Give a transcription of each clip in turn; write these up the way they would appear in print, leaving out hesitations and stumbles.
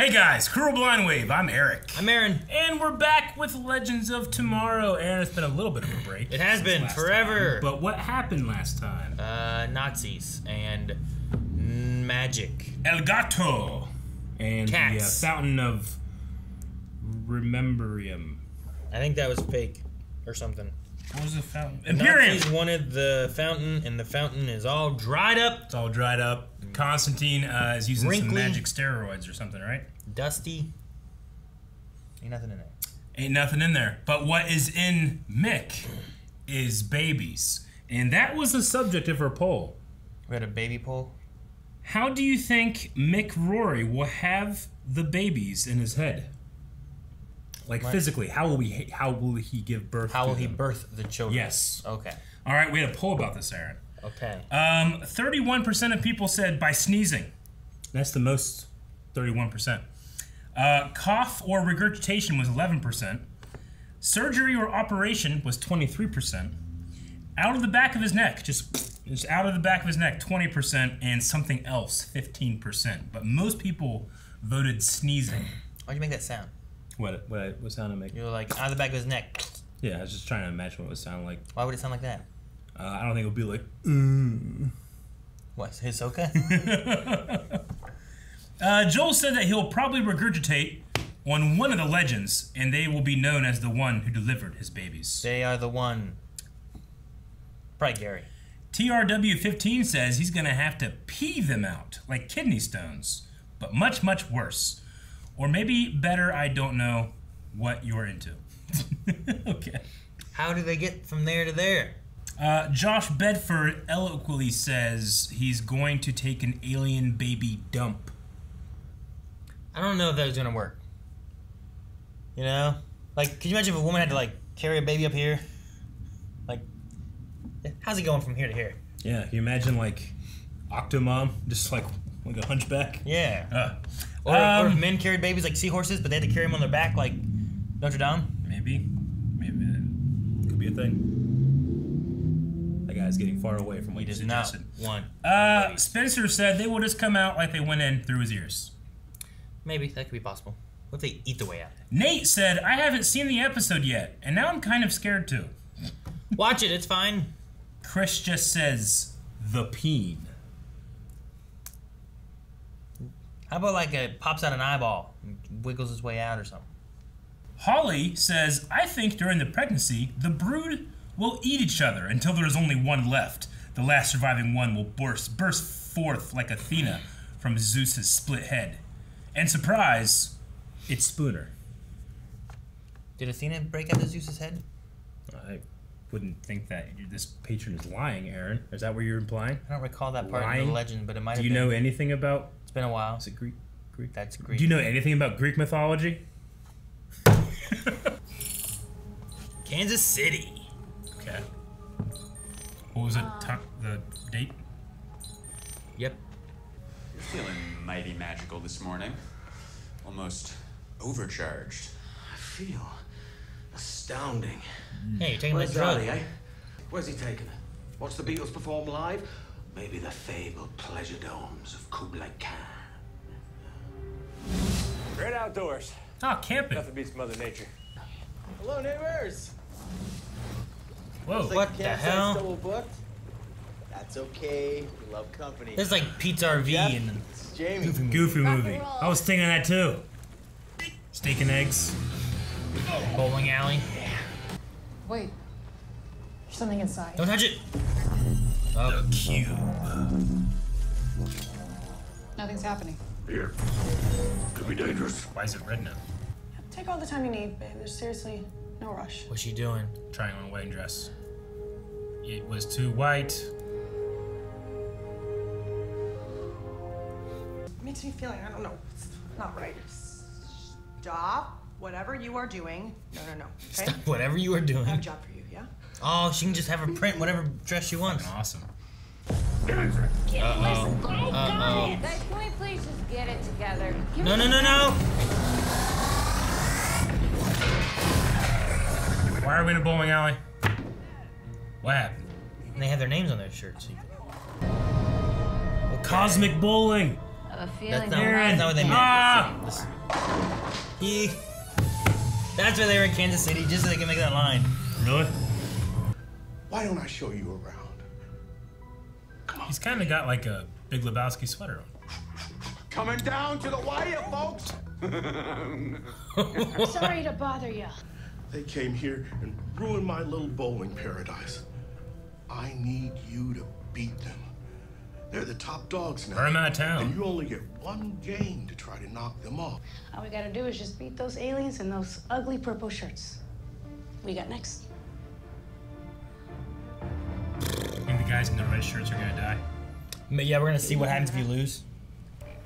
Hey guys, Cruel Blind Wave, I'm Eric. I'm Aaron. And we're back with Legends of Tomorrow. Aaron, it's been a little bit of a break. It has been, forever. Time. But what happened last time? Nazis and magic. El Gato. And cats. The Fountain of Rememberium. I think that was fake or something. What was the fountain? The Nazis wanted the fountain, and the fountain is all dried up. It's all dried up. Constantine is using Wrinkly. some magic steroids or something, right? Dusty. Ain't nothing in there. Ain't nothing in there. But what is in Mick is babies. And that was the subject of her poll. We had a baby poll. How do you think Mick Rory will have the babies in his head? Like physically, how will he give birth? How will he birth the children? Yes. Okay. All right, we had a poll about this, Aaron. Okay. 31% of people said by sneezing. That's the most. 31%. Cough or regurgitation was 11%. Surgery or operation was 23%. Out of the back of his neck, just out of the back of his neck, 20%, and something else, 15%. But most people voted sneezing. Why'd you make that sound? What sound I make? You were like, out of the back of his neck. Yeah, I was just trying to imagine what it would sound like. Why would it sound like that? I don't think it would be like, What, Hisoka? Joel said that he'll probably regurgitate on one of the legends, and they will be known as the one who delivered his babies. They are the one. Probably Gary. TRW15 says he's going to have to pee them out, like kidney stones, but much, much worse. Or maybe better, I don't know what you're into. Okay. How do they get from there to there? Josh Bedford eloquently says he's going to take an alien baby dump. I don't know if that was gonna work. You know? Like, could you imagine if a woman had to, like, carry a baby up here? Like, how's it going from here to here? Yeah, can you imagine, like, Octomom, just like a hunchback? Yeah. Or if men carried babies like seahorses, but they had to carry them on their back like Notre Dame? Maybe that could be a thing. That guy's getting far away from what you suggested. Not one. Spencer said they will just come out like they went in through his ears. Maybe, that could be possible. What if they eat the way out? Nate said, I haven't seen the episode yet, and now I'm kind of scared too. Watch it, it's fine. Chris just says, the peen. How about like it pops out an eyeball and wiggles its way out or something? Holly says, I think during the pregnancy, the brood will eat each other until there is only one left. The last surviving one will burst forth like Athena from Zeus's split head. And surprise, it's Spooner. Did Athena break out of Zeus's head? I wouldn't think that this patron is lying, Aaron. Is that what you're implying? I don't recall that part of the legend, but it might have been. Do you know anything about... It's been a while. Is it Greek? That's Greek. Do you know anything about Greek mythology? Kansas City. Okay. What was it? The date? Yep. You're feeling mighty magical this morning. Almost overcharged. I feel astounding. Hey, you're taking Where's that drug. Daddy, eh? Where's he taking it? Watch the Beatles perform live? Maybe the fabled pleasure domes of Kublai Khan. Great outdoors. Oh, camping. Nothing beats Mother Nature. Hello, neighbors. Whoa. What the hell? Double booked? That's okay. We love company. This is like Pete's RV Jeff, and this is Jamie. Goofy movie. I was thinking that too. Steak and eggs. bowling alley. Wait. There's something inside. Don't touch it. Oh. The cube. Nothing's happening. Here. Could be dangerous. Why is it red now? Take all the time you need, babe. There's seriously no rush. What's she doing? Trying on a wedding dress. It was too white. It makes me feel like, I don't know, it's not right. Stop whatever you are doing. No, okay? Stop whatever you are doing. I have a job for you, yeah? Oh, she can just have her print whatever dress she wants. Awesome. Uh-oh. Uh-oh. Guys, can we please just get it together? No, no, no, no! Why are we in a bowling alley? What happened? And they have their names on their shirts. Cosmic bowling! I have a feeling That's not what they meant. Ah! That's why they were in Kansas City, just so they can make that line. Really? Why don't I show you around? He's kind of got like a Big Lebowski sweater on. Coming down to the wire, folks. Sorry to bother you. They came here and ruined my little bowling paradise. I need you to beat them. They're the top dogs now. Burn them out of town. And you only get one game to try to knock them off. All we gotta do is just beat those aliens in those ugly purple shirts. We got next. I think the guys in the red shirts are gonna die. Yeah, we're gonna see what happens if you lose.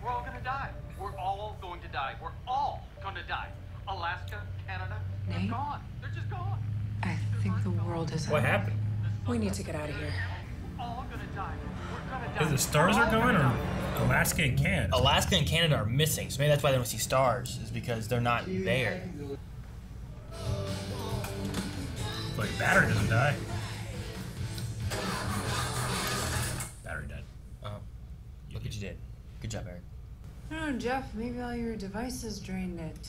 We're all gonna die. We're all going to die. We're all gonna die. Alaska, Canada, they're Nate? gone. They're just gone. I think the world is. What happened? We need to get out of here. We're all gonna die. We're gonna die. Because the stars are gone, or Alaska and Canada? Alaska and Canada are missing, so maybe that's why they don't see stars, is because they're not there. Like battery doesn't die. Battery died. Oh, look what you did. Good job, Eric. Oh, Jeff, maybe all your devices drained it.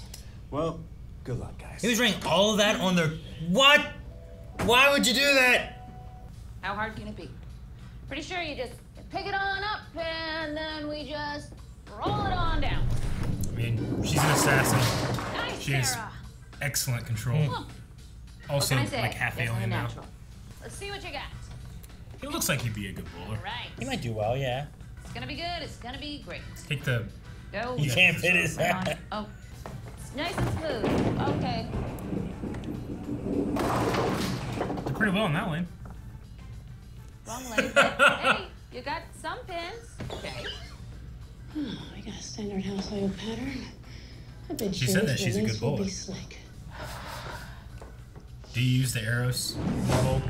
Well, good luck, guys. He was running all of that on their... What? Why would you do that? How hard can it be? Pretty sure you just pick it on up and then we just roll it on down. I mean, she's an assassin. Nice, She has Sarah. excellent control. What Also, can I say? like half Definitely alien now. natural. Let's see what you got. He looks like he'd be a good bowler. All right. He might do well, yeah. It's gonna be good. It's gonna be great. Take the... Go. You can't fit his Come on. hat. Oh, it's nice and smooth. Okay. Did pretty well in that lane. Wrong leg. But, hey, you got some pins. Okay. I got a standard house oil pattern. I've been She sure said that this she's a business good will be bowler. slick. Do you use the arrows bowl?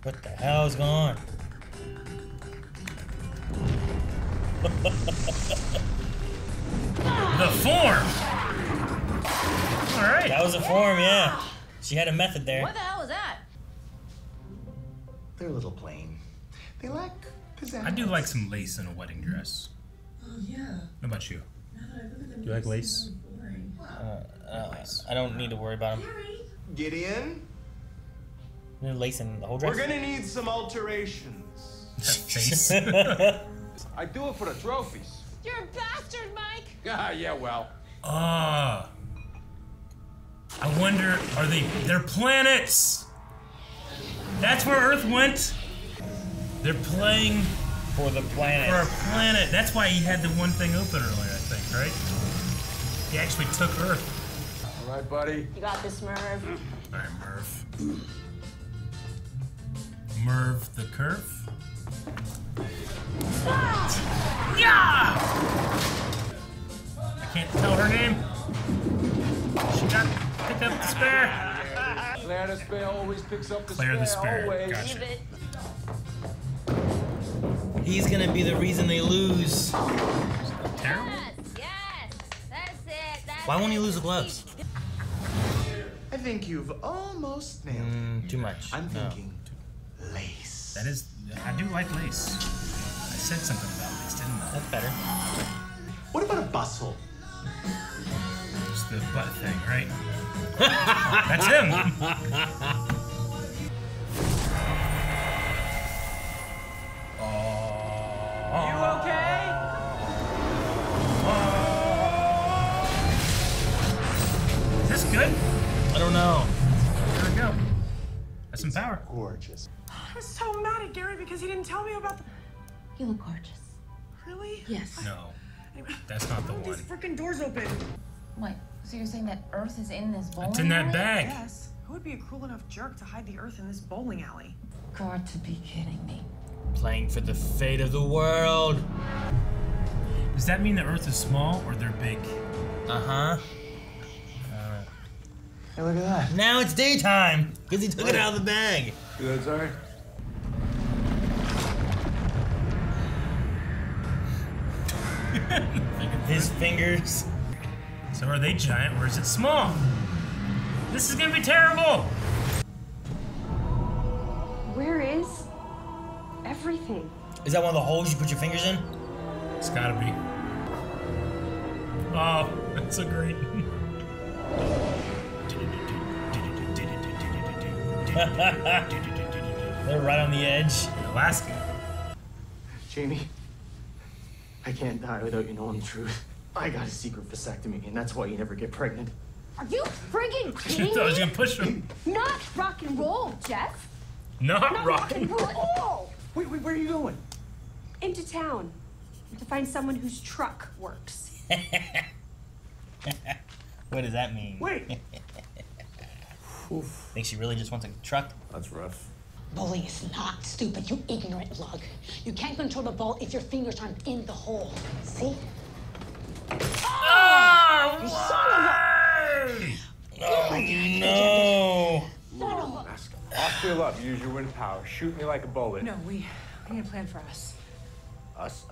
What the hell is going on? The form! Alright. That was a form, yeah. She had a method there. What the hell was that? They're a little plain. They lack pizzazz. I do like some lace in a wedding dress. Oh, yeah. What about you? Now that I look at them, Do you like lace? boring. I don't need to worry about him. Gideon, They're lacing the whole dress. we're gonna need some alterations. That face. I do it for the trophies. You're a bastard, Mike. Ah, yeah, well. I wonder, they're planets! That's where Earth went! They're playing For the planet. for a planet. That's why he had the one thing open earlier, I think, right? He actually took Earth. All right, buddy. You got this, Merv. Alright, Merv. Merv the curve? Yeah! I can't tell her name. She got picked up the spare. Claire the Spare always picks up the Claire the spare. Spare. Always. Gotcha. Give it. He's gonna be the reason they lose. Terrible. Yes. That's it. That's Why won't he it. lose the gloves? I think you've almost nailed it. Too much. I'm No. thinking lace. That is, I do like lace. I said something about lace, didn't I? That's better. What about a bustle? It's the butt thing, right? That's him. You okay? Is this good? I don't know. There we go. That's some power. Gorgeous. I'm so mad at Gary because he didn't tell me about the... You look gorgeous. Really? Yes. No, that's not the one. These freaking doors open. Wait, so you're saying that Earth is in this bowling It's in that alley? bag. Yes. Who would be a cruel enough jerk to hide the Earth in this bowling alley? Got to be kidding me. Playing for the fate of the world. Does that mean the Earth is small or they're big? Uh-huh. Hey, look at that. Now it's daytime because he took it out of the bag. Good, sorry. His fingers. So are they giant or is it small? This is gonna be terrible. Where is everything? Is that one of the holes you put your fingers in? It's gotta be. Oh, that's so great. They're right on the edge. Alaska. Jamie, I can't die without you knowing the truth. I got a secret vasectomy, and that's why you never get pregnant. Are you friggin' kidding I was me? gonna push him. Not rock and roll, Jeff. Not rock and roll. roll. Wait, where are you going? Into town to find someone whose truck works. What does that mean? Wait. Think she really just wants a truck? That's rough. Bowling is not stupid, you ignorant lug. You can't control the ball if your fingers aren't in the hole. See? Oh, You son of a... Oh, no. I'll fill up. Use your wind power. Shoot me like a bullet. No, we need a plan for us. Us?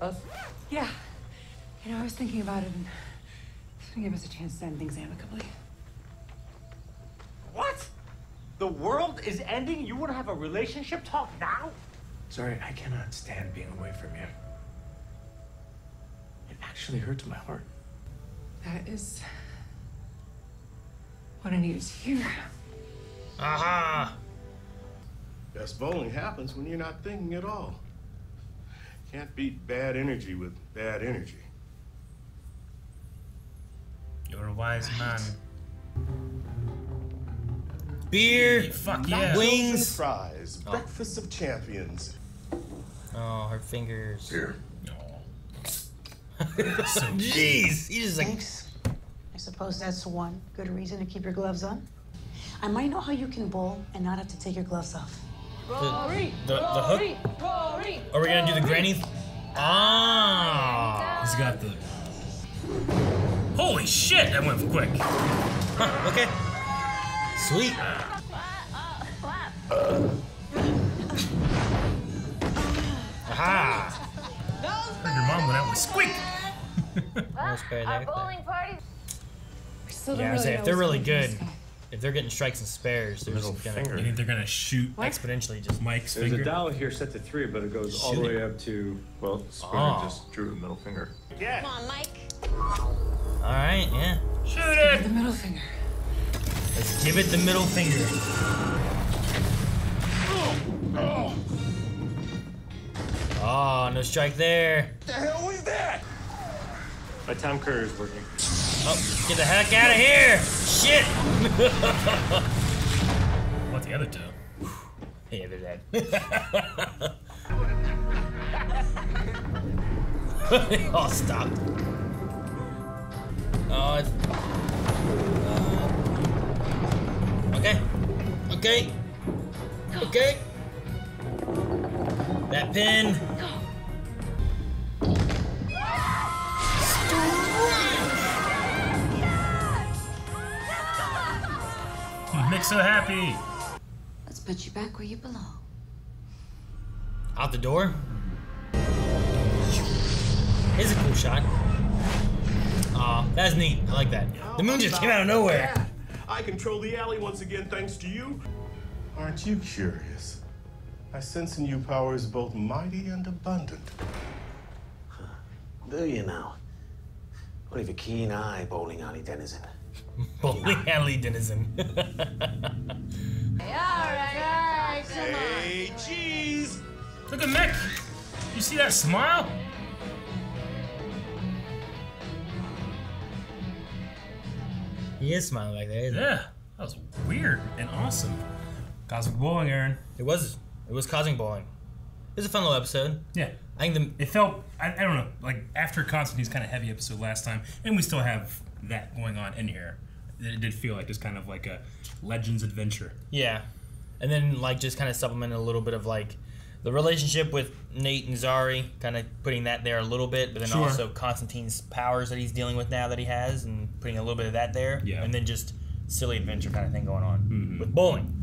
Yeah. You know, I was thinking about it, and it's gonna give us a chance to end things amicably. What? The world is ending? You want to have a relationship talk now? Sorry, I cannot stand being away from you. It actually hurts my heart. That is what I needed to hear. Aha! Best bowling happens when you're not thinking at all. Can't beat bad energy with bad energy. You're a wise man. Beer! Fuck yeah. Nachos and Wings! fries. Breakfast of champions. Oh, her fingers. Here. Jeez! You just like... Thanks. I suppose that's one good reason to keep your gloves on. I might know how you can bowl and not have to take your gloves off. The hook? Are we gonna do the granny? Ah! He's got the... Holy shit, that went quick. Huh, okay. Sweet. Aha! Heard your mom went out with squeak. Almost better Our there. bowling party. We still don't Yeah, I was really saying, know if they're what's really going on good, with this guy. if they're getting strikes and spares, they're Middle just gonna finger. You think they're gonna shoot exponentially just... Mike's There's finger? a dial here set to 3, but it goes all the way up to, well, Spinner just drew a middle finger. Come on, Mike. Alright, yeah. Shoot Give it! the middle finger. Let's give it the middle finger. Oh, no strike there. What the hell was that? My Tom Curry is working. Oh, get the heck out of here! Shit! What the other two? Yeah, they're dead. They all stopped. Oh, it's... okay. Okay. Okay. That pin. Mick's so happy. Let's put you back where you belong. Out the door. Here's a cool shot. Aw, that's neat. I like that. The moon just came out of nowhere. Yeah. I control the alley once again thanks to you. Aren't you curious? I sense in you powers both mighty and abundant. Do you now? What if a keen eye bowling alley denizen? Bowling alley denizen. Alright, come on. Hey, cheese! Look at Mick. You see that smile? He is smiling like that, isn't he? Yeah. That was weird and awesome. Cosmic Bowling, Aaron. It was Cosmic Bowling. It was a fun little episode. Yeah. I think It felt, I don't know, like after Constantine's kind of heavy episode last time, and we still have that going on in here. It did feel like just kind of like a Legends adventure. yeah. And then like just kind of supplemented a little bit of like the relationship with Nate and Zari, kind of putting that there a little bit, but then Sure. also Constantine's powers that he's dealing with now that he has, and putting a little bit of that there. Yeah. And then just silly adventure kind of thing going on with bowling.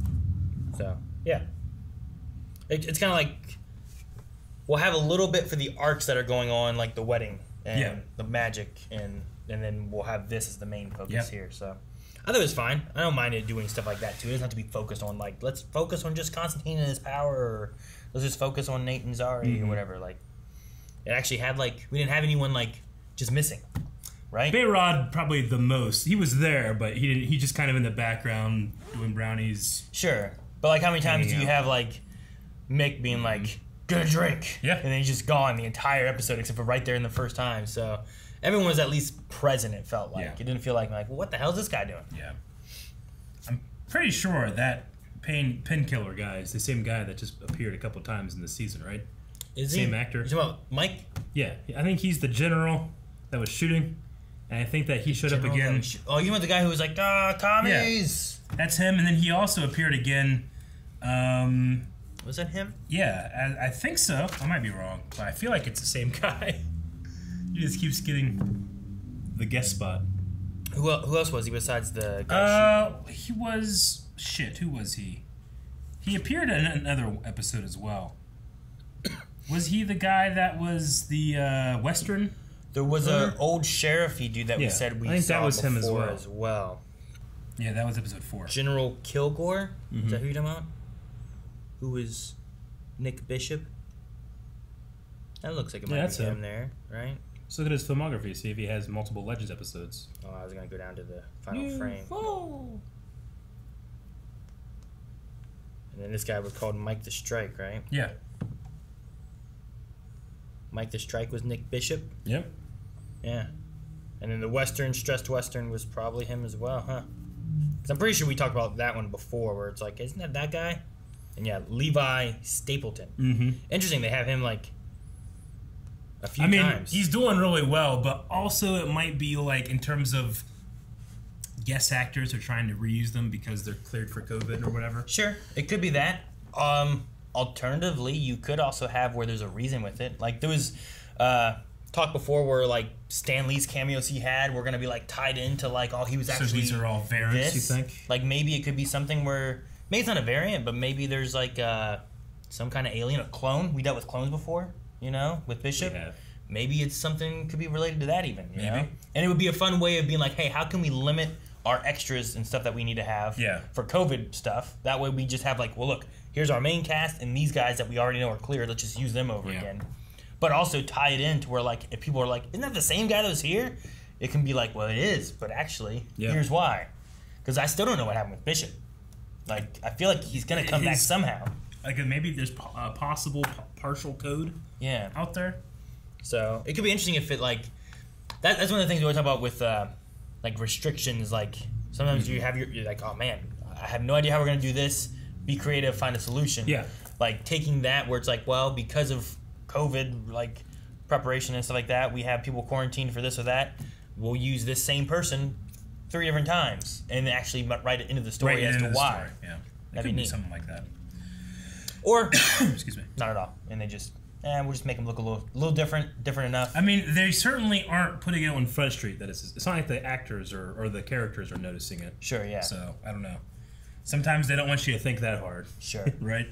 So yeah, it's kind of like we'll have a little bit for the arcs that are going on, like the wedding and the magic, and then we'll have this as the main focus here. So I thought it was fine. I don't mind it doing stuff like that too. It doesn't have to be focused on like let's focus on just Constantine and his power, or let's just focus on Nate and Zari or whatever. Like it actually had like we didn't have anyone like just missing. right? Bayrod probably the most. He was there, but he didn't. He just kind of in the background doing brownies. Sure, but like how many times do you have like Mick being like, "Get a drink," yeah, and then he's just gone the entire episode except for right there in the first time. So everyone was at least present. It felt like it didn't feel like well, what the hell is this guy doing? Yeah, I'm pretty sure that Painkiller guy is the same guy that just appeared a couple times in the season, right? Is same he? actor. You talking about Mike? Yeah, I think he's the general that was shooting, and I think that he showed up again. Oh, you meant the guy who was like, commies. Yeah, that's him, and then he also appeared again. Was that him? Yeah, I think so. I might be wrong, but I feel like it's the same guy. He just keeps getting the guest spot. Who else was he besides the guy shooting? He was... Shit, who was he? He appeared in another episode as well. Was he the guy that was the Western? There was an old sheriff-y dude that we said we saw. I think that was him as well. Yeah, that was episode 4. General Kilgore? Is that who you're talking about? Who was Nick Bishop? That looks like it might be him there, right? Let's look at his filmography, see if he has multiple Legends episodes. Oh, I was going to go down to the final frame. And then this guy was called Mike the Strike, right? Yeah. Mike the Strike was Nick Bishop? Yep. Yeah. And then the stressed Western was probably him as well, huh? Because I'm pretty sure we talked about that one before where it's like, isn't that guy? And yeah, Levi Stapleton. Mm-hmm. Interesting, they have him like a few times. He's doing really well, but also it might be like in terms of guest actors are trying to reuse them because they're cleared for COVID or whatever. Sure, it could be that. Alternatively, you could also have where there's a reason with it. Like there was talk before where like Stan Lee's cameos he had were gonna be like tied into like he was actually. So these are all variants, you think? Like maybe it could be something where maybe it's not a variant, but maybe there's like some kind of alien, a clone. We dealt with clones before, with Bishop. Maybe it's something could be related to that even. You know? And it would be a fun way of being like, hey, how can we limit our extras and stuff that we need to have for COVID stuff? That way we just have like, well, look, here's our main cast and these guys that we already know are cleared. Let's just use them over again. But also tie it in to where like if people are like, isn't that the same guy that was here? It can be like, well, it is, but actually, here's why. Because I still don't know what happened with Bishop. Like, I feel like he's gonna come back somehow. Like maybe there's a possible partial code out there. So it could be interesting if it like that's one of the things we always talk about with like restrictions. Like sometimes you're like, oh man, I have no idea how we're gonna do this. Be creative, find a solution. Yeah. Like taking that where it's like, well, because of COVID, like preparation and stuff like that, we have people quarantined for this or that. We'll use this same person 3 different times and actually write it into the story as to why. Yeah, that could be something like that. Or excuse me, not at all. And they just we'll just make them look a little different enough. I mean, they certainly aren't putting it on Front Street. That it's not like the actors or the characters are noticing it. Sure, yeah. So I don't know. Sometimes they don't want you to think that hard. Sure. Right?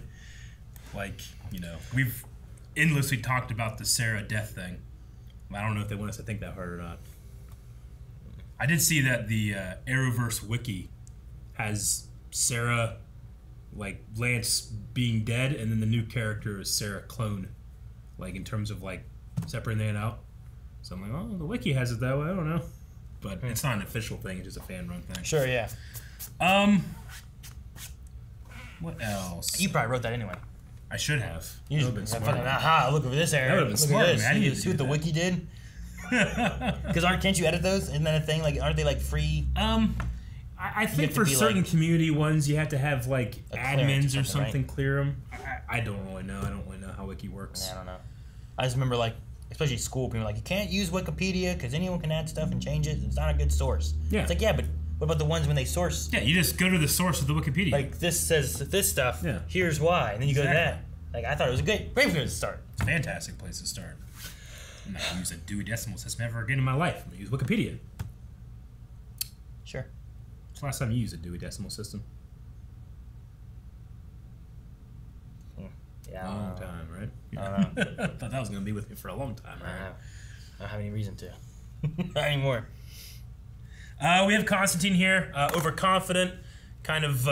Like, we've endlessly talked about the Sarah death thing. I don't know if they want us to think that hard or not. I did see that the Arrowverse wiki has Sarah, like, Lance being dead, and then the new character is Sarah clone. Like, in terms of, like, separating it out. So I'm like, oh, the wiki has it that way. I don't know. But it's not an official thing. It's just a fan-run thing. Sure, yeah. What else? You probably wrote that anyway. I should have. You would have been smart. Aha, look over this area. That would have been smart. You see what the wiki did? Because can't you edit those? Isn't that a thing? Like, aren't they like free? I think for certain community ones, you have to have like admins or something clear them. I don't really know. I don't really know how wiki works. Yeah, I don't know. I just remember like, especially school people, like you can't use Wikipedia because anyone can add stuff and change it. It's not a good source. Yeah. It's like but what about the ones when they source? Yeah, you just go to the source of the Wikipedia. Like this says this stuff. Yeah. Here's why, and then you go to that. Like I thought it was a great place to start. It's a fantastic place to start. I'm not gonna use a Dewey Decimal System ever again in my life. I'm gonna use Wikipedia. Sure. It's the last time you used a Dewey Decimal System. Yeah. Long time, right? I thought that was gonna be with me for a long time. Right? I don't have any reason to. Not anymore. We have Constantine here, overconfident, kind of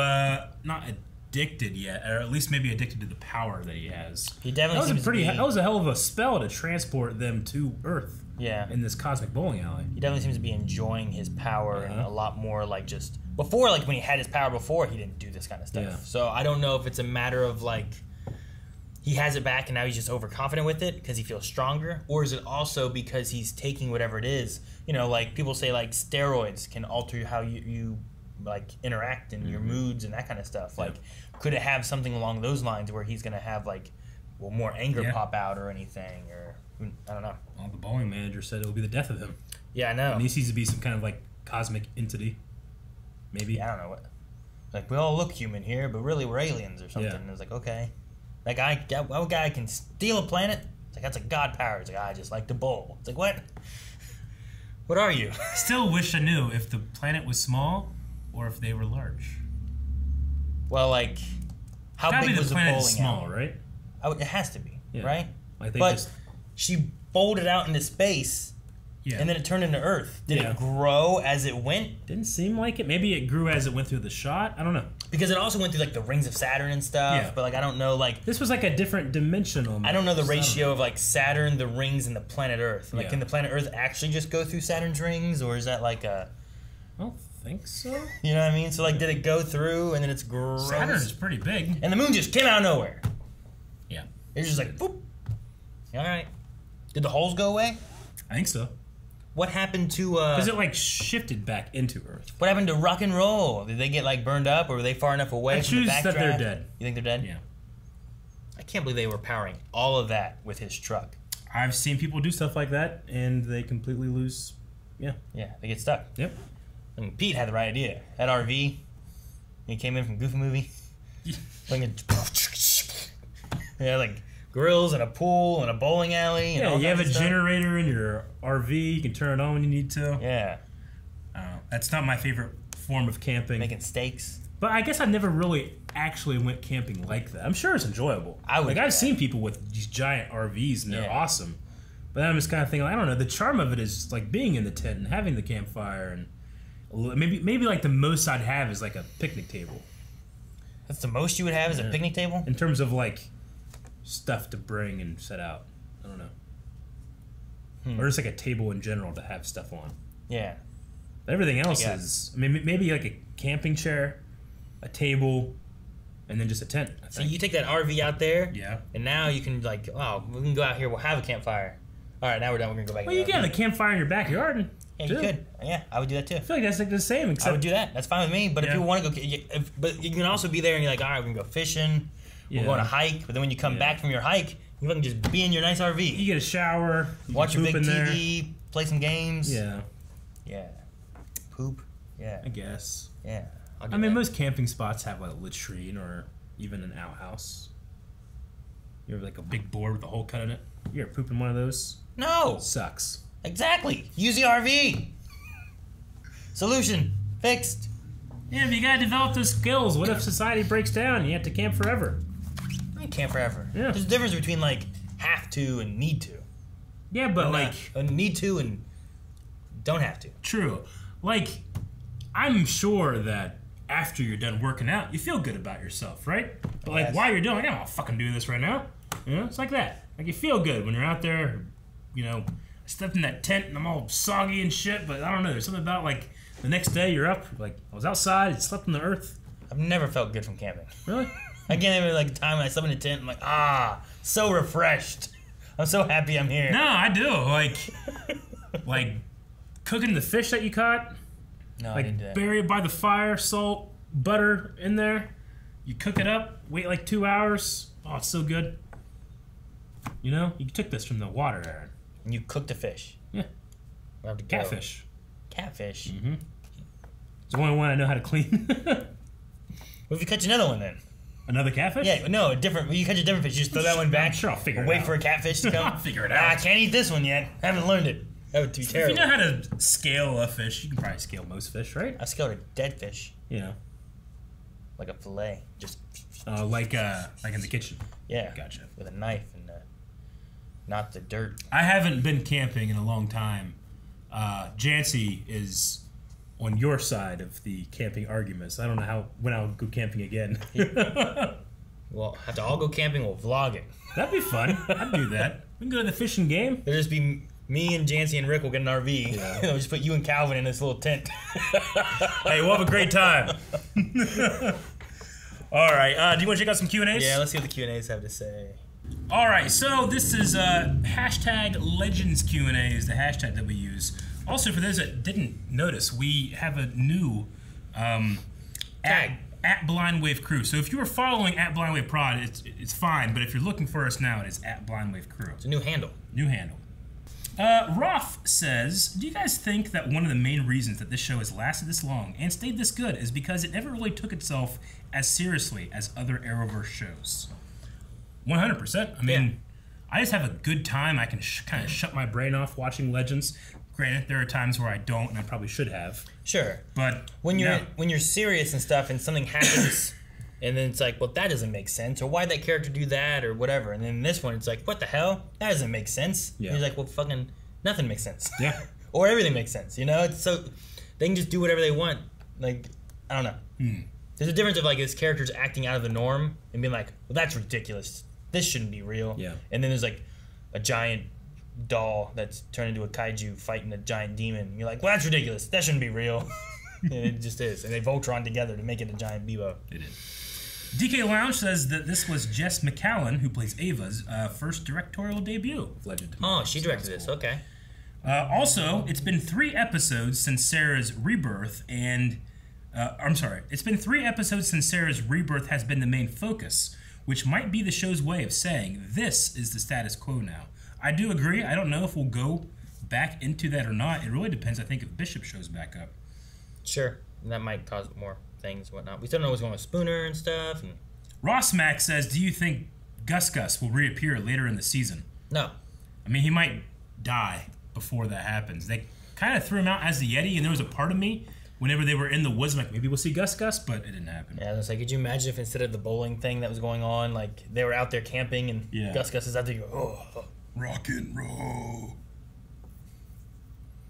not addicted yet, or at least maybe addicted to the power that he has. He definitely that was a hell of a spell to transport them to Earth. Yeah. in this cosmic bowling alley. He definitely seems to be enjoying his power and a lot more like just before, like when he had his power before, he didn't do this kind of stuff. Yeah. So I don't know if it's a matter of like he has it back and now he's just overconfident with it because he feels stronger, or is it also because he's taking whatever it is? You know, like people say like steroids can alter how you like interact and your moods and that kind of stuff. Like, could it have something along those lines where he's gonna have like more anger pop out or anything, or I don't know. Well, the bowling manager said it'll be the death of him. Yeah, I know. And he seems to be some kind of like cosmic entity. Maybe. Yeah, I don't know what. Like we all look human here, but really we're aliens or something. Yeah. And it's like, okay, that guy can steal a planet. It's like that's a god power. It's like I just like to bowl. It's like what? What are you? Still wish I knew if the planet was small or if they were large. Well, like how big was the bowling small, alley? right? It has to be, Yeah. right? Like they but just she bowled it out into space, and then it turned into Earth. Did it grow as it went? Didn't seem like it. Maybe it grew as it went through the shot. I don't know. Because it also went through like the rings of Saturn and stuff. Yeah. But like I don't know, like this was like a different dimensional. I don't know the ratio of like Saturn, the rings, and the planet Earth. Like, Yeah. can the planet Earth actually just go through Saturn's rings, or is that like a? I don't think so. You know what I mean? So like, did it go through and then it's gross? Saturn's pretty big, and the moon just came out of nowhere. Yeah, it was just like, boop. All right. Did the holes go away? I think so. What happened to? Because it like shifted back into Earth. What happened to rock and roll? Did they get like burned up, or were they far enough away I from the choose backdraft? that they're dead. You think they're dead? Yeah. I can't believe they were powering all of that with his truck. I've seen people do stuff like that, and they completely lose. Yeah. Yeah, they get stuck. Yep. I mean, Pete had the right idea. That RV, he came in from Goofy Movie. Like yeah, like grills and a pool and a bowling alley. And Yeah, all you have a kinds of stuff. generator in your RV. You can turn it on when you need to. Yeah. That's not my favorite form of camping. Making steaks. But I guess I never really actually went camping like that. I'm sure it's enjoyable. I've seen people with these giant RVs and they're awesome. But I'm just kind of thinking, I don't know, the charm of it is like being in the tent and having the campfire, and maybe like the most I'd have is like a picnic table. That's the most you would have is a picnic table? In terms of like stuff to bring and set out. I don't know. Or just like a table in general to have stuff on. Yeah. But everything else is, maybe like a camping chair, a table, and then just a tent. So you take that RV out there, Yeah. and now you can like, oh, we can go out here. We'll have a campfire. All right, now we're done. We're gonna go back. Well, in you the can RV. have a campfire in your backyard. Yeah, you could. Yeah, I would do that too. I feel like that's like the same. Except I would do that. That's fine with me. But if Yeah. you want to go, but you can also be there and you're like, all right, we can go fishing. Yeah. We're going to hike. But then when you come back from your hike, you can just be in your nice RV. You get a shower. You Watch can your big poop in TV. Play some games. Yeah. Yeah. Poop. Yeah. I guess. Yeah. I mean, most camping spots have like a latrine or even an outhouse. You have like a big board with a hole cut in it. You ever poop in one of those? No. Sucks. Exactly. Use the RV. Solution. Fixed. Yeah, but you gotta develop those skills. What if society breaks down and you have to camp forever? I can't forever. Yeah. There's a difference between like have to and need to. Yeah, but And, like need to and don't have to. True. Like, I'm sure that after you're done working out, you feel good about yourself, right? But like Yes. while you're doing, like, I'm not fucking doing this right now. You know, it's like that. Like you feel good when you're out there. You know, I stepped in that tent and I'm all soggy and shit. But I don't know. There's something about like the next day you're up. Like I was outside, I slept on the earth. I've never felt good from camping. Really? I can't even like the time when I slept in a tent. I'm like, so refreshed. I'm so happy I'm here. No, I do. Like cooking the fish that you caught. No, I like didn't do that. bury it by the fire, salt, butter in there. You cook it up. Wait like 2 hours. Oh, it's so good. You know, you took this from the water, Aaron. And you cooked the fish. Yeah. I have to go. Catfish. Catfish. Mm-hmm. It's the only one I know how to clean. What if you catch another one then? Another catfish? Yeah, no, different. When you catch a different fish, you just throw that one back. Sure, I'll figure it Wait out. for a catfish to come. I'll figure it I out. can't eat this one yet. I haven't learned it. That would be If terrible. you know how to scale a fish, you can probably scale most fish, right? I scaled a dead fish. Yeah. Like a fillet. Just. Like in the kitchen. Yeah. Gotcha. With a knife and not the dirt. I haven't been camping in a long time. Jancy is on your side of the camping arguments. I don't know when I'll go camping again. Well, after all go camping, we'll vlog it. That'd be fun. I'd do that. We can go to the fishing game. It'll just be Me and Jancy and Rick will get an RV. Yeah. And we'll just put you and Calvin in this little tent. Hey, we'll have a great time. All right. Do you want to check out some Q&As? Yeah, let's see what the Q&As have to say. All right. So this is hashtag Legends Q&A is the hashtag that we use. Also, for those that didn't notice, we have a new tag. At Blind Wave Crew. So if you were following at Blind Wave Prod, it's fine. But if you're looking for us now, it is at Blind Wave Crew. It's a new handle. New handle. Roth says, do you guys think that one of the main reasons that this show has lasted this long and stayed this good is because it never really took itself as seriously as other Arrowverse shows? 100%. I mean, I just have a good time. I can kind of shut my brain off watching Legends. Granted, there are times where I don't, and I probably should have. Sure. But when you're serious and stuff, and something happens, and then it's like, well, that doesn't make sense, or why'd that character do that, or whatever. And then this one, it's like, what the hell? That doesn't make sense. Yeah. You're like, well, fucking nothing makes sense. Yeah. Or everything makes sense. You know, it's so they can just do whatever they want. Like, I don't know. There's a difference of like this character's acting out of the norm and being like, well, that's ridiculous. This shouldn't be real. Yeah. And then there's like a giant doll that's turned into a kaiju fighting a giant demon. You're like, well, that's ridiculous. That shouldn't be real. And it just is. And they Voltron together to make it a giant Bebo. It is. DK Lounge says that this was Jess McCallan, who plays Ava's, first directorial debut of Legend. Oh, she directed this. Okay. Also, it's been 3 episodes since Sarah's rebirth, and it's been 3 episodes since Sarah's rebirth has been the main focus, which might be the show's way of saying this is the status quo now. I do agree. I don't know if we'll go back into that or not. It really depends, I think, if Bishop shows back up. Sure. And that might cause more things and whatnot. We still don't know what's going on with Spooner and stuff. And Ross Mack says, do you think Gus will reappear later in the season? No. I mean, he might die before that happens. They kind of threw him out as the Yeti, and there was a part of me, whenever they were in the woods, like, maybe we'll see Gus, but it didn't happen. Yeah, I was like, could you imagine if instead of the bowling thing that was going on, like, they were out there camping, and Gus is out there, you go, oh. Rock and roll.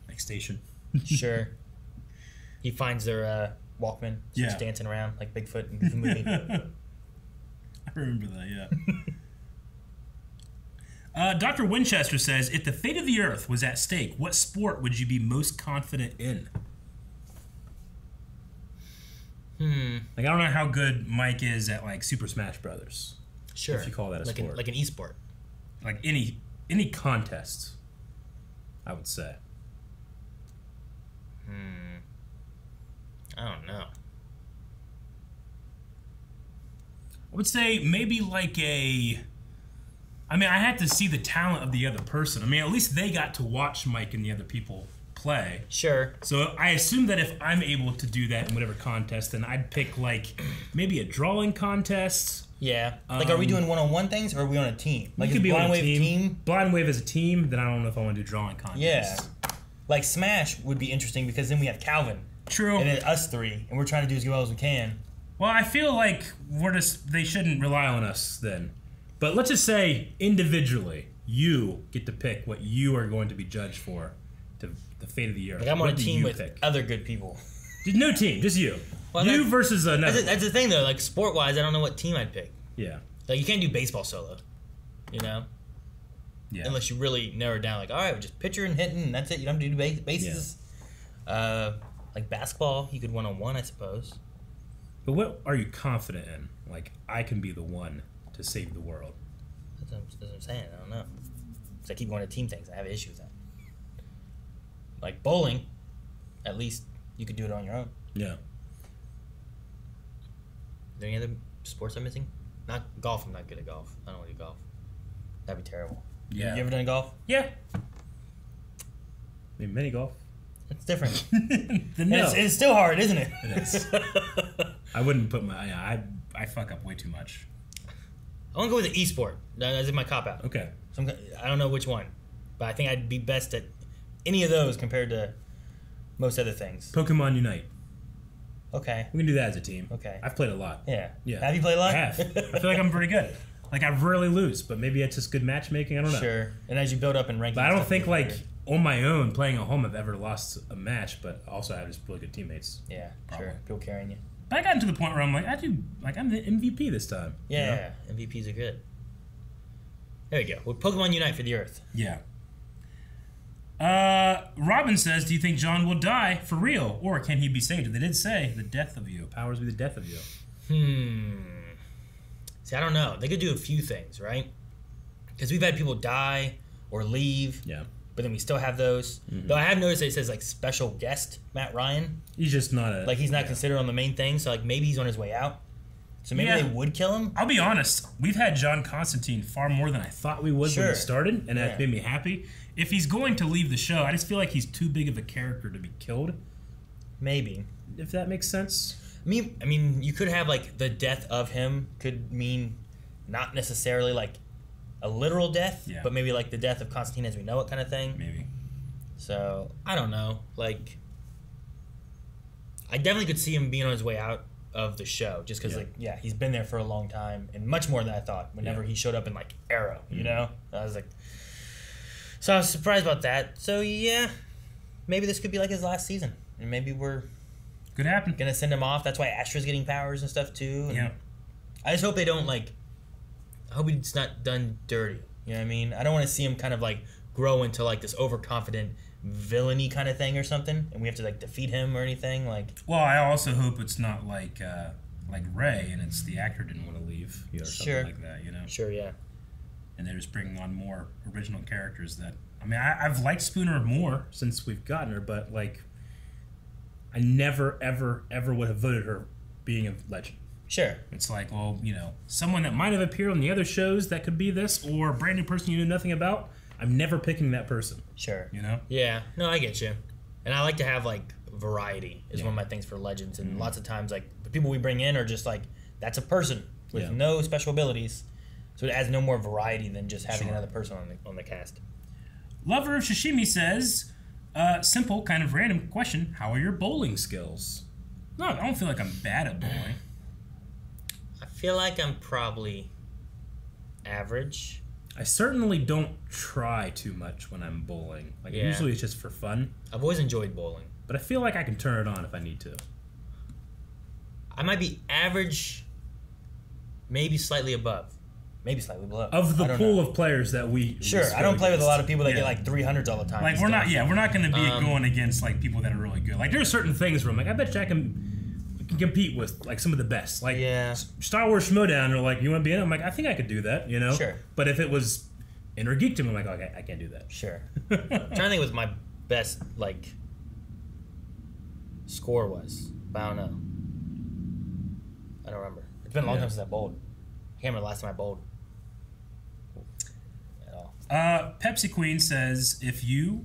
Like Station. Sure. He finds their Walkman, just dancing around like Bigfoot in the movie. I remember that, yeah. Dr. Winchester says, if the fate of the Earth was at stake, what sport would you be most confident in? Like, I don't know how good Mike is at, like, Super Smash Brothers. Sure. If you call that a sport. Like an e-sport. Like any contest, I would say. I don't know. I would say maybe like I had to see the talent of the other person. I mean, at least they got to watch Mike and the other people play. Sure. So I assume that if I'm able to do that in whatever contest, then I'd pick like maybe a drawing contest. Yeah. Like, are we doing one-on-one things, or are we on a team? Like, we could be on a team. Blind Wave as a team, then I don't know if I want to do drawing contests. Yeah. Like, Smash would be interesting because then we have Calvin. True. And then us 3, and we're trying to do as well as we can. Well, I feel like they shouldn't rely on us then. But let's just say, individually, you get to pick what you are going to be judged for, the fate of the Earth. Like, I'm on a team with other good people. No team, just you. Well, you versus another. That's the thing, though. Like, sport-wise, I don't know what team I'd pick. Yeah. Like, you can't do baseball solo, you know? Yeah. Unless you really narrow it down, like, all right, we're just pitcher and hitting, and that's it. You don't have to do bases. Yeah. Like basketball, you could one-on-one, I suppose. But what are you confident in? Like, I can be the one to save the world. That's what I'm saying. I don't know. So I keep going to team things. I have issues with that. Like bowling, at least you could do it on your own. Yeah. Are there any other sports I'm missing? Not golf. I'm not good at golf. I don't want to do golf. That'd be terrible. Yeah. You ever done golf? Yeah. I mean, mini golf. It's different. It's still hard, isn't it? It is. I wouldn't put I fuck up way too much. I want to go with the e-sport. That's in my cop-out. Okay. So I don't know which one, but I think I'd be best at any of those compared to most other things. Pokemon Unite. Okay. We can do that as a team. Okay. I've played a lot. Yeah. Yeah. Have you played a lot? I have. I feel like I'm pretty good. Like, I rarely lose, but maybe it's just good matchmaking. I don't know. Sure. And as you build up in ranking, but I don't think, like, on my own, playing at home, I've ever lost a match, but also I have just really good teammates. Yeah, probably. Sure. People carrying you. But I got to the point where I'm like, I'm the MVP this time. Yeah, you know? MVPs are good. There you go. Well, Pokemon Unite for the Earth. Yeah. Robin says, do you think John will die for real, or can he be saved? They did say the death of you. Powers be the death of you. See, I don't know. They could do a few things, right? Because we've had people die or leave. Yeah. But then we still have those. Though I have noticed that it says like special guest Matt Ryan. He's just not a... Like he's not considered on the main thing, so like maybe he's on his way out. So maybe they would kill him. I'll be honest. We've had John Constantine far more than I thought we would when we started, and that made me happy. If he's going to leave the show, I just feel like he's too big of a character to be killed. Maybe. If that makes sense. I mean, you could have like the death of him could mean not necessarily like a literal death, but maybe like the death of Constantine as we know it kind of thing. Maybe. So, I don't know. Like, I definitely could see him being on his way out of the show just because, he's been there for a long time and much more than I thought whenever he showed up in, like, Arrow, you know? I was like... So I was surprised about that. So, yeah, maybe this could be like his last season. And maybe we're... Could happen. Gonna send him off. That's why Astra's getting powers and stuff, too. And yeah. I just hope they don't, like... I hope it's not done dirty. You know what I mean? I don't want to see him kind of, like, grow into, like, this overconfident villainy kind of thing or something, and we have to, like, defeat him or anything. Like, well, I also hope it's not like Ray, and it's the actor didn't want to leave, or something like that, you know? Sure, yeah. And they're just bringing on more original characters that... I mean, I've liked Spooner more since we've gotten her, but, like, I never, ever, ever would have voted her being a legend. Sure. It's like, well, you know, someone that might have appeared on the other shows that could be this, or a brand new person you knew nothing about, I'm never picking that person. Sure. You know? Yeah. No, I get you. And I like to have, like, variety is one of my things for Legends. And lots of times, like, the people we bring in are just, like, that's a person with no special abilities. So it adds no more variety than just having another person on the cast. Lover of Shishimi says, simple, kind of random question, how are your bowling skills? No, I don't feel like I'm bad at bowling. I feel like I'm probably average. I certainly don't try too much when I'm bowling. Like, usually it's just for fun. I've always enjoyed bowling. But I feel like I can turn it on if I need to. I might be average, maybe slightly above. Maybe slightly below. Of the pool of players that we... Sure, I don't play with a lot of people that get, like, 300s all the time. Like, we're not going to be going against, like, people that are really good. Like, there are certain things where I'm like, I bet you I can compete with, like, some of the best. Like, Star Wars Schmodown, or, like, you want to be in it? I'm like, I think I could do that, you know? Sure. But if it was Inner Geekdom, I'm like, okay, I can't do that. Sure. I'm trying to think what my best, like, score was. But I don't know. I don't remember. It's been a long time since I bowled. I can't remember the last time I bowled. At all. Pepsi Queen says, if you,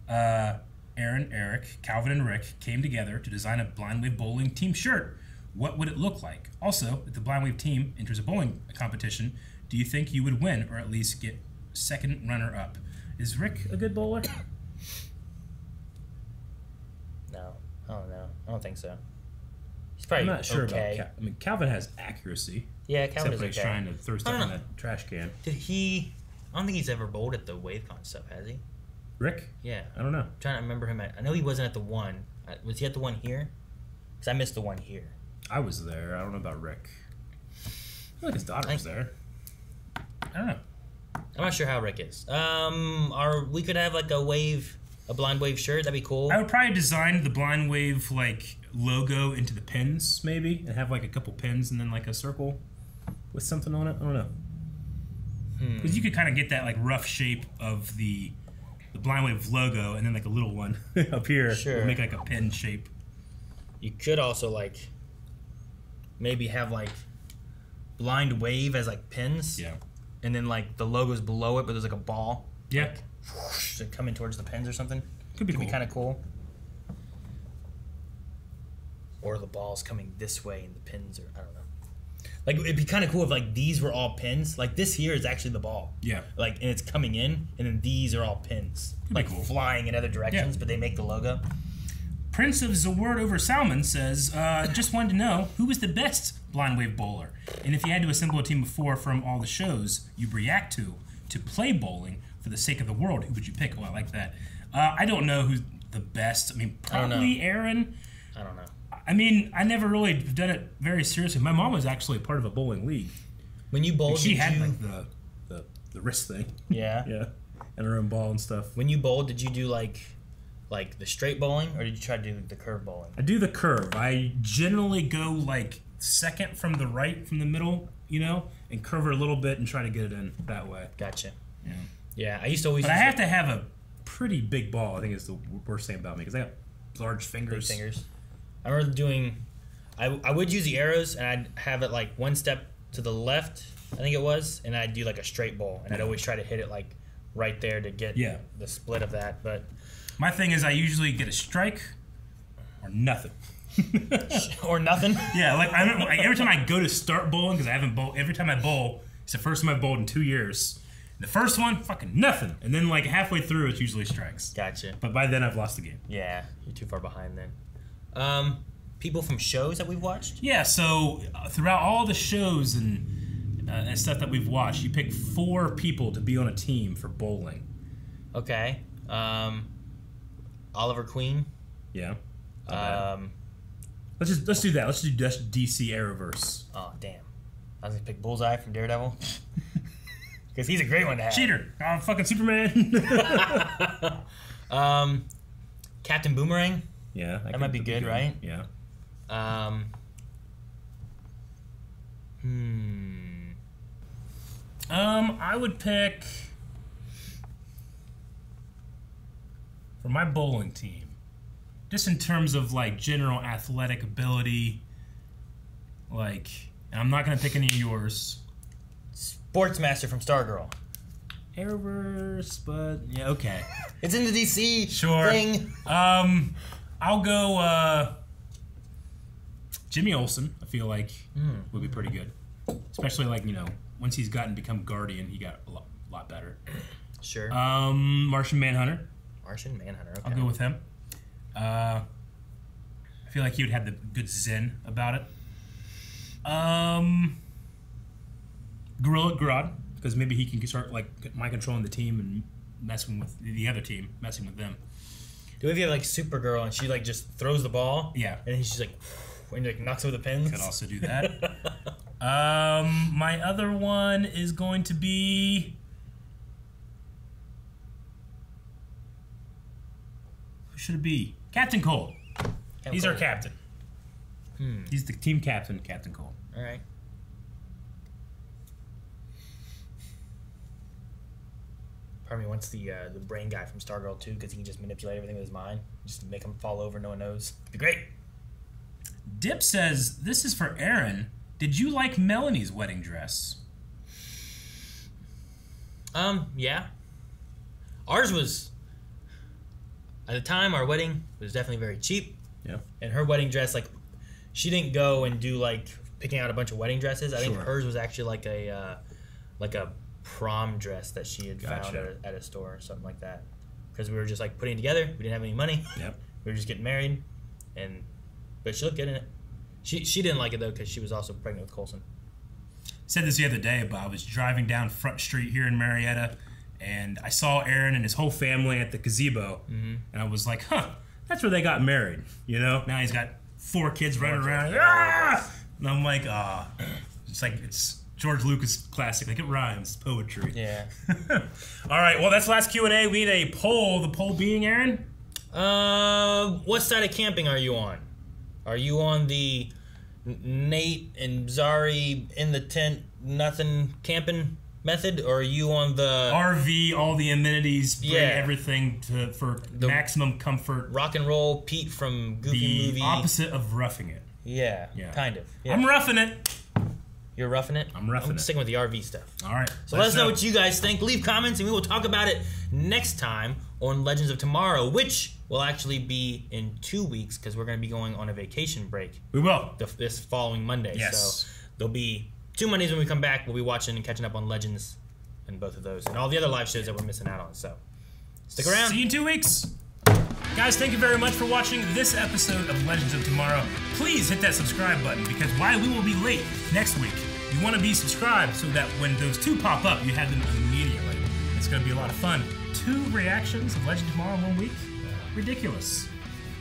Aaron, Eric, Calvin, and Rick came together to design a Blind Wave bowling team shirt, what would it look like? Also, if the Blind Wave team enters a bowling competition, do you think you would win or at least get second runner-up? Is Rick a good bowler? No. I don't know. I don't think so. He's probably I'm not sure about I mean, Calvin has accuracy. Yeah, Calvin is okay. Except when he's trying to throw stuff in that trash can. Did he... I don't think he's ever bowled at the WaveCon stuff, has he? Rick? Yeah. I don't know. I'm trying to remember him at... I know he wasn't at the one. Was he at the one here? Because I missed the one here. I was there. I don't know about Rick. I feel like his daughter was there. I don't know. I'm not sure how Rick is. We could have like a Blind Wave shirt. That'd be cool. I would probably design the Blind Wave like logo into the pins, maybe, and have like a couple pins and then like a circle with something on it. I don't know. Because you could kind of get that like rough shape of the Blind Wave logo and then like a little one up here. Sure. Make like a pin shape. You could also like maybe have like Blind Wave as like pins. Yeah. And then like the logo's below it, but there's like a ball. Yeah. Like, whoosh, coming towards the pins or something. Could be kind of cool. Or the ball's coming this way and the pins are, I don't know. Like, it'd be kind of cool if, like, these were all pins. Like, this here is actually the ball. Yeah. Like, and it's coming in, and then these are all pins. Could like, be cool. Flying in other directions, but they make the logo. Prince of Zaward over Salmon says, just wanted to know, who was the best Blind Wave bowler? And if you had to assemble a team of 4 from all the shows you react to play bowling for the sake of the world, who would you pick? Oh, I like that. I don't know who's the best. I mean, probably Aaron. I don't know. I mean, I never really done it very seriously. My mom was actually part of a bowling league. When you bowled, she had like the wrist thing. Yeah. Yeah. and our own ball and stuff. When you bowled, did you do like the straight bowling, or did you try to do the curve bowling? I do the curve. I generally go like second from the right, from the middle, you know, and curve it a little bit and try to get it in that way. Gotcha. Yeah. Yeah, I used to always. But I have to have a pretty big ball. I think is the worst thing about me because I got large fingers. Big fingers. I remember doing. I would use the arrows and I'd have it like one step to the left, I think it was, and I'd do like a straight bowl, and I'd always try to hit it like right there to get the split of that. But my thing is I usually get a strike or nothing. Or nothing? Yeah, like every time I go to start bowling, because I haven't bowled, every time I bowl, it's the first time I've bowled in 2 years. The first one, fucking nothing. And then like halfway through, it's usually strikes. Gotcha. But by then, I've lost the game. Yeah, you're too far behind then. People from shows that we've watched? Yeah, so throughout all the shows and stuff that we've watched, you pick 4 people to be on a team for bowling. Okay. Oliver Queen. Yeah. Let's do that. Let's do DC Arrowverse. Oh damn! I was gonna pick Bullseye from Daredevil because he's a great one to have. Cheater! I'm fucking Superman. Captain Boomerang. Yeah, that might be good, right? Yeah. I would pick for my bowling team, just in terms of like general athletic ability, like, and I'm not gonna pick any of yours. Sportsmaster from Stargirl. Arrowverse, but yeah, okay. It's in the DC thing. I'll go Jimmy Olsen. I feel like would be pretty good, especially like, you know, once he's become Guardian, he got a lot better. Sure. Martian Manhunter. Martian Manhunter. Okay. I'll go with him. I feel like he would have the good zen about it. Gorilla Grodd, because maybe he can start like mind controlling the team and messing with the other team, messing with them. Do if you have like Supergirl and she like just throws the ball? Yeah. And she's like, and like knocks over the pins. Could also do that. My other one is going to be. Who should it be? Captain Cole. He's our captain. He's the team captain, Captain Cole. All right. Part of me wants the brain guy from Stargirl too, because he can just manipulate everything with his mind, just make him fall over, no one knows. It'd be great. Dip says, "This is for Aaron. Did you like Melanie's wedding dress?" Yeah. Ours was, at the time, our wedding was definitely very cheap. Yeah. And her wedding dress, like, she didn't go and do like picking out a bunch of wedding dresses. I think hers was actually like a prom dress that she had found at a store or something like that. Because we were just like putting it together. We didn't have any money. Yep. We were just getting married, but she looked good in it. She didn't like it though because she was also pregnant with Coulson. Said this the other day, but I was driving down Front Street here in Marietta, and I saw Aaron and his whole family at the gazebo, and I was like, "Huh, that's where they got married." You know, now he's got 4 kids running around, and I'm like, "Ah, it's like it's George Lucas classic, like it rhymes, poetry." Yeah. All right, well that's the last Q&A. We need a poll. The poll being, Aaron, what side of camping are you on? Are you on the Nate and Zari in the tent, nothing camping method, or are you on the RV, all the amenities, bring everything for the maximum comfort? Rock and roll Pete from Goofy Movie. The opposite of roughing it. Yeah, kind of. Yeah. I'm roughing it. You're roughing it? I'm roughing it. I'm sticking with the RV stuff. All right. So let us know what you guys think. Leave comments, and we will talk about it next time on Legends of Tomorrow, which will actually be in 2 weeks because we're going to be going on a vacation break. We will. This following Monday. Yes. So there'll be 2 Mondays when we come back. We'll be watching and catching up on Legends and both of those and all the other live shows that we're missing out on. So stick around. See you in 2 weeks. Guys, thank you very much for watching this episode of Legends of Tomorrow. Please hit that subscribe button because while we will be late next week, you want to be subscribed so that when those 2 pop up, you have them immediately. It's going to be a lot of fun. 2 reactions of Legend Tomorrow in 1 week? Ridiculous.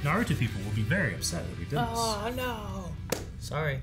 Naruto people will be very upset that we did this. Oh, no. Sorry.